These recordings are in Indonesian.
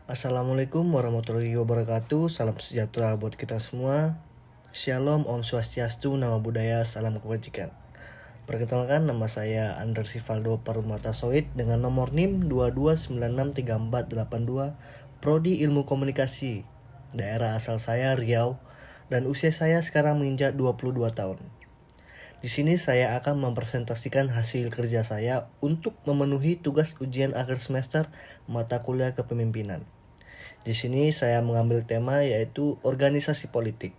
Assalamualaikum warahmatullahi wabarakatuh. Salam sejahtera buat kita semua. Shalom, Om Swastiastu, Nama Budaya, Salam Kebajikan. Perkenalkan, nama saya Andres Sivaldo Parumata Soid dengan nomor NIM 22963482, Prodi Ilmu Komunikasi. Daerah asal saya Riau dan usia saya sekarang menginjak 22 tahun. Di sini saya akan mempresentasikan hasil kerja saya untuk memenuhi tugas ujian akhir semester mata kuliah kepemimpinan. Di sini saya mengambil tema yaitu organisasi politik.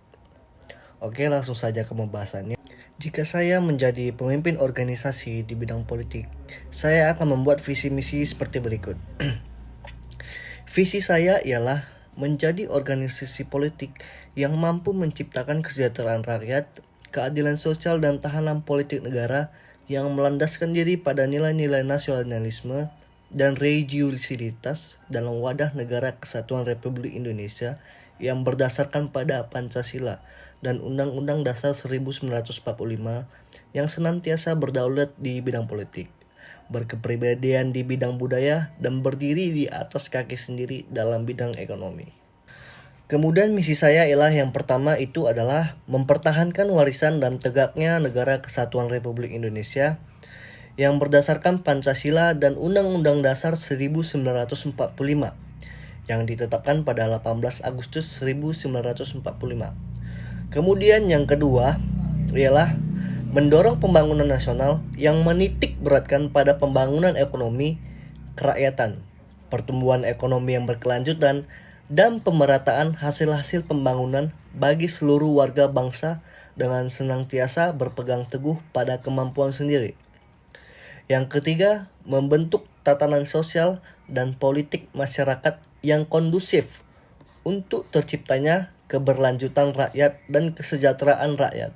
Oke, langsung saja ke pembahasannya. Jika saya menjadi pemimpin organisasi di bidang politik, saya akan membuat visi misi seperti berikut. Visi saya ialah menjadi organisasi politik yang mampu menciptakan kesejahteraan rakyat, keadilan sosial dan tahanan politik negara yang melandaskan diri pada nilai-nilai nasionalisme dan religiusitas dalam wadah negara kesatuan Republik Indonesia yang berdasarkan pada Pancasila dan Undang-Undang Dasar 1945 yang senantiasa berdaulat di bidang politik, berkepribadian di bidang budaya, dan berdiri di atas kaki sendiri dalam bidang ekonomi. Kemudian misi saya ialah yang pertama itu adalah mempertahankan warisan dan tegaknya negara kesatuan Republik Indonesia yang berdasarkan Pancasila dan Undang-Undang Dasar 1945 yang ditetapkan pada 18 Agustus 1945. Kemudian yang kedua ialah mendorong pembangunan nasional yang menitik beratkan pada pembangunan ekonomi kerakyatan, pertumbuhan ekonomi yang berkelanjutan, dan pemerataan hasil-hasil pembangunan bagi seluruh warga bangsa dengan senantiasa berpegang teguh pada kemampuan sendiri. Yang ketiga, membentuk tatanan sosial dan politik masyarakat yang kondusif untuk terciptanya keberlanjutan rakyat dan kesejahteraan rakyat.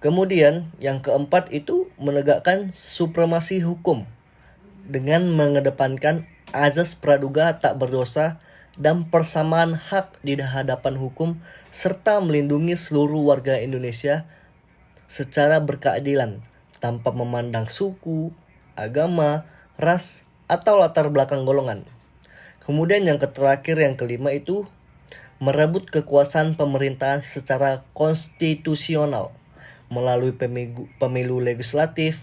Kemudian, yang keempat itu menegakkan supremasi hukum dengan mengedepankan azas praduga tak berdosa dan persamaan hak di hadapan hukum serta melindungi seluruh warga Indonesia secara berkeadilan tanpa memandang suku, agama, ras, atau latar belakang golongan. Kemudian yang terakhir, yang kelima itu merebut kekuasaan pemerintahan secara konstitusional melalui pemilu legislatif,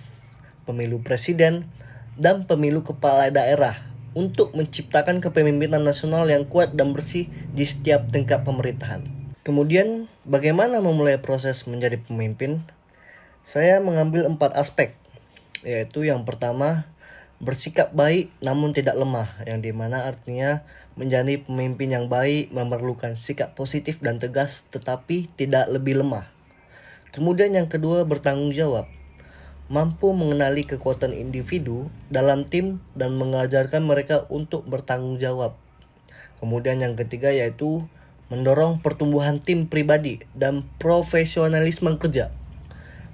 pemilu presiden, dan pemilu kepala daerah untuk menciptakan kepemimpinan nasional yang kuat dan bersih di setiap tingkat pemerintahan. Kemudian, bagaimana memulai proses menjadi pemimpin? Saya mengambil 4 aspek, yaitu yang pertama, bersikap baik namun tidak lemah, yang dimana artinya menjadi pemimpin yang baik memerlukan sikap positif dan tegas tetapi tidak lebih lemah. Kemudian yang kedua, bertanggung jawab, mampu mengenali kekuatan individu dalam tim dan mengajarkan mereka untuk bertanggung jawab. Kemudian yang ketiga yaitu mendorong pertumbuhan tim pribadi dan profesionalisme kerja,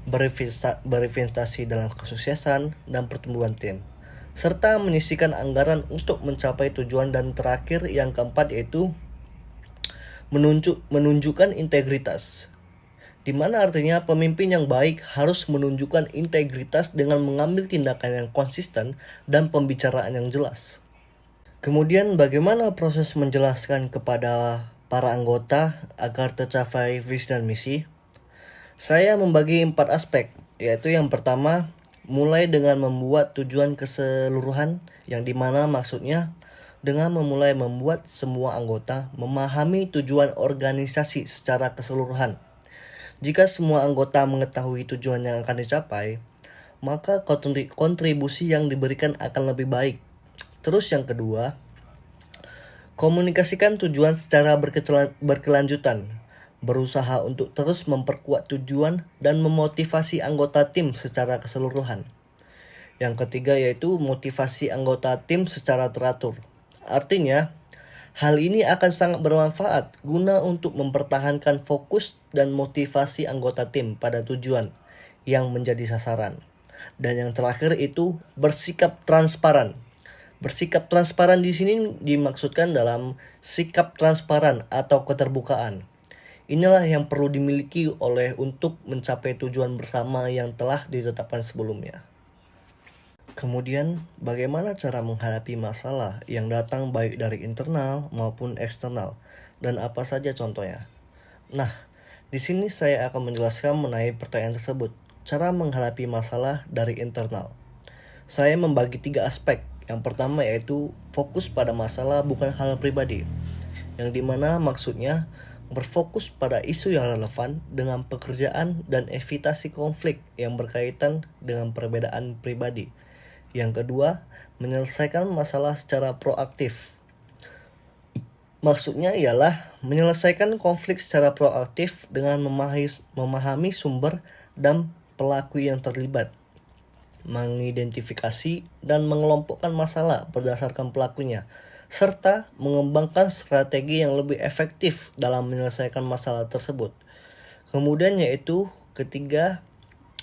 berinvestasi dalam kesuksesan dan pertumbuhan tim, serta menyisihkan anggaran untuk mencapai tujuan. Dan terakhir yang keempat yaitu menunjukkan integritas, di mana artinya pemimpin yang baik harus menunjukkan integritas dengan mengambil tindakan yang konsisten dan pembicaraan yang jelas. Kemudian bagaimana proses menjelaskan kepada para anggota agar tercapai visi dan misi? Saya membagi 4 aspek, yaitu yang pertama, mulai dengan membuat tujuan keseluruhan, yang dimana maksudnya dengan memulai membuat semua anggota memahami tujuan organisasi secara keseluruhan. Jika semua anggota mengetahui tujuan yang akan dicapai, maka kontribusi yang diberikan akan lebih baik. Terus yang kedua, komunikasikan tujuan secara berkelanjutan, berusaha untuk terus memperkuat tujuan dan memotivasi anggota tim secara keseluruhan. Yang ketiga yaitu motivasi anggota tim secara teratur. Artinya, hal ini akan sangat bermanfaat guna untuk mempertahankan fokus dan motivasi anggota tim pada tujuan yang menjadi sasaran. Dan yang terakhir itu bersikap transparan. Bersikap transparan di sini dimaksudkan dalam sikap transparan atau keterbukaan. Inilah yang perlu dimiliki untuk mencapai tujuan bersama yang telah ditetapkan sebelumnya. Kemudian, bagaimana cara menghadapi masalah yang datang baik dari internal maupun eksternal, dan apa saja contohnya? Nah, di sini saya akan menjelaskan mengenai pertanyaan tersebut. Cara menghadapi masalah dari internal. Saya membagi 3 aspek. Yang pertama yaitu fokus pada masalah bukan hal pribadi, yang dimana maksudnya berfokus pada isu yang relevan dengan pekerjaan dan evitasi konflik yang berkaitan dengan perbedaan pribadi. Yang kedua, menyelesaikan masalah secara proaktif. Maksudnya ialah menyelesaikan konflik secara proaktif dengan memahami sumber dan pelaku yang terlibat, mengidentifikasi dan mengelompokkan masalah berdasarkan pelakunya, serta mengembangkan strategi yang lebih efektif dalam menyelesaikan masalah tersebut. Kemudian yaitu ketiga,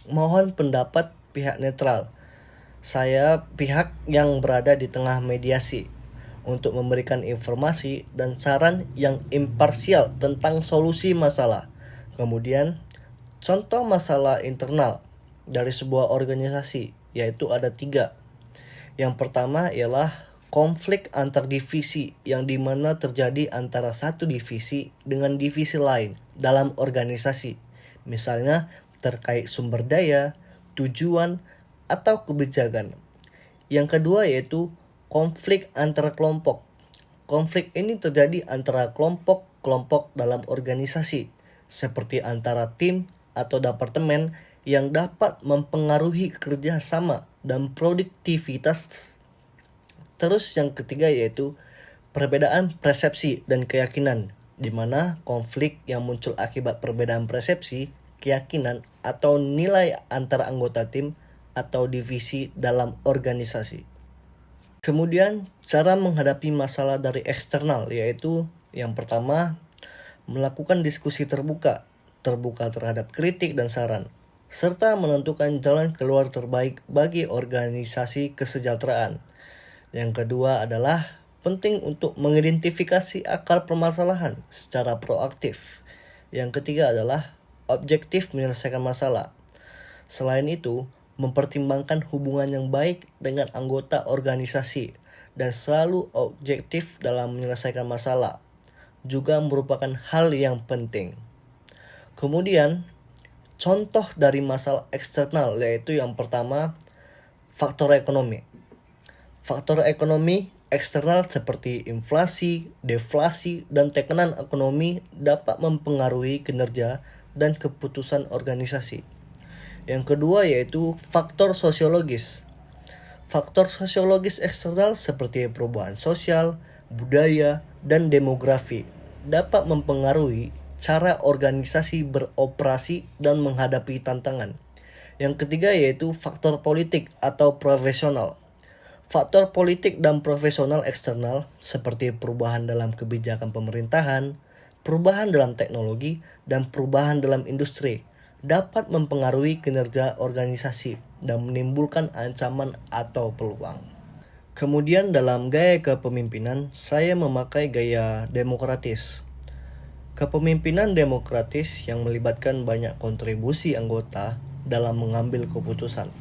mohon pendapat pihak netral. Saya pihak yang berada di tengah mediasi untuk memberikan informasi dan saran yang imparsial tentang solusi masalah. Kemudian, contoh masalah internal dari sebuah organisasi, yaitu ada 3. Yang pertama ialah konflik antar divisi yang dimana terjadi antara satu divisi dengan divisi lain dalam organisasi. Misalnya terkait sumber daya, tujuan, atau kebijakan. Yang kedua yaitu konflik antara kelompok. Konflik ini terjadi antara kelompok-kelompok dalam organisasi, seperti antara tim atau departemen yang dapat mempengaruhi kerjasama dan produktivitas. Terus yang ketiga yaitu perbedaan persepsi dan keyakinan, di mana konflik yang muncul akibat perbedaan persepsi, keyakinan, atau nilai antara anggota tim atau divisi dalam organisasi. Kemudian, cara menghadapi masalah dari eksternal yaitu yang pertama, melakukan diskusi terbuka terhadap kritik dan saran, serta menentukan jalan keluar terbaik bagi organisasi kesejahteraan. Yang kedua adalah penting untuk mengidentifikasi akar permasalahan secara proaktif. Yang ketiga adalah objektif menyelesaikan masalah. Selain itu, mempertimbangkan hubungan yang baik dengan anggota organisasi dan selalu objektif dalam menyelesaikan masalah juga merupakan hal yang penting. Kemudian, contoh dari masalah eksternal yaitu yang pertama, faktor ekonomi. Faktor ekonomi eksternal seperti inflasi, deflasi, dan tekanan ekonomi dapat mempengaruhi kinerja dan keputusan organisasi. Yang kedua yaitu faktor sosiologis. Faktor sosiologis eksternal seperti perubahan sosial, budaya, dan demografi dapat mempengaruhi cara organisasi beroperasi dan menghadapi tantangan. Yang ketiga yaitu faktor politik atau profesional. Faktor politik dan profesional eksternal seperti perubahan dalam kebijakan pemerintahan, perubahan dalam teknologi, dan perubahan dalam industri dapat mempengaruhi kinerja organisasi dan menimbulkan ancaman atau peluang. Kemudian dalam gaya kepemimpinan, saya memakai gaya demokratis. Kepemimpinan demokratis yang melibatkan banyak kontribusi anggota dalam mengambil keputusan.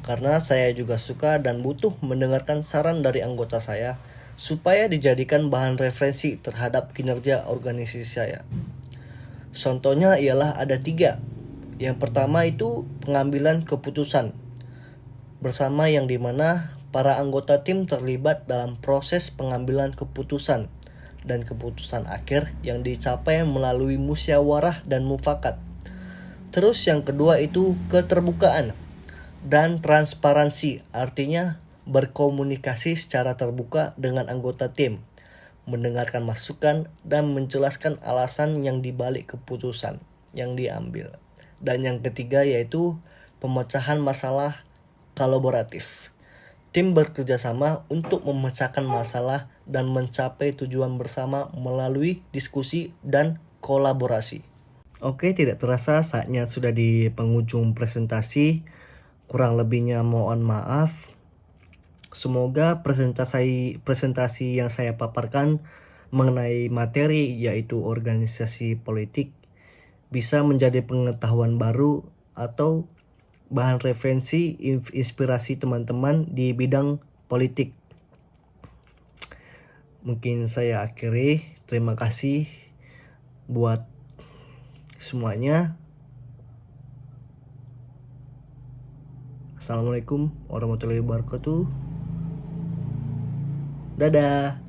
Karena saya juga suka dan butuh mendengarkan saran dari anggota saya supaya dijadikan bahan referensi terhadap kinerja organisasi saya. Contohnya ialah ada 3. Yang pertama itu pengambilan keputusan bersama yang dimana para anggota tim terlibat dalam proses pengambilan keputusan dan keputusan akhir yang dicapai melalui musyawarah dan mufakat. Terus yang kedua itu keterbukaan dan transparansi, artinya berkomunikasi secara terbuka dengan anggota tim, mendengarkan masukan dan menjelaskan alasan yang dibalik keputusan yang diambil. Dan yang ketiga yaitu pemecahan masalah kolaboratif. Tim bekerja sama untuk memecahkan masalah dan mencapai tujuan bersama melalui diskusi dan kolaborasi. Oke, tidak terasa saatnya sudah di penghujung presentasi. Kurang lebihnya mohon maaf. Semoga presentasi yang saya paparkan mengenai materi yaitu organisasi politik bisa menjadi pengetahuan baru atau bahan referensi inspirasi teman-teman di bidang politik. Mungkin saya akhiri. Terima kasih buat semuanya. Assalamualaikum warahmatullahi wabarakatuh. Dadah.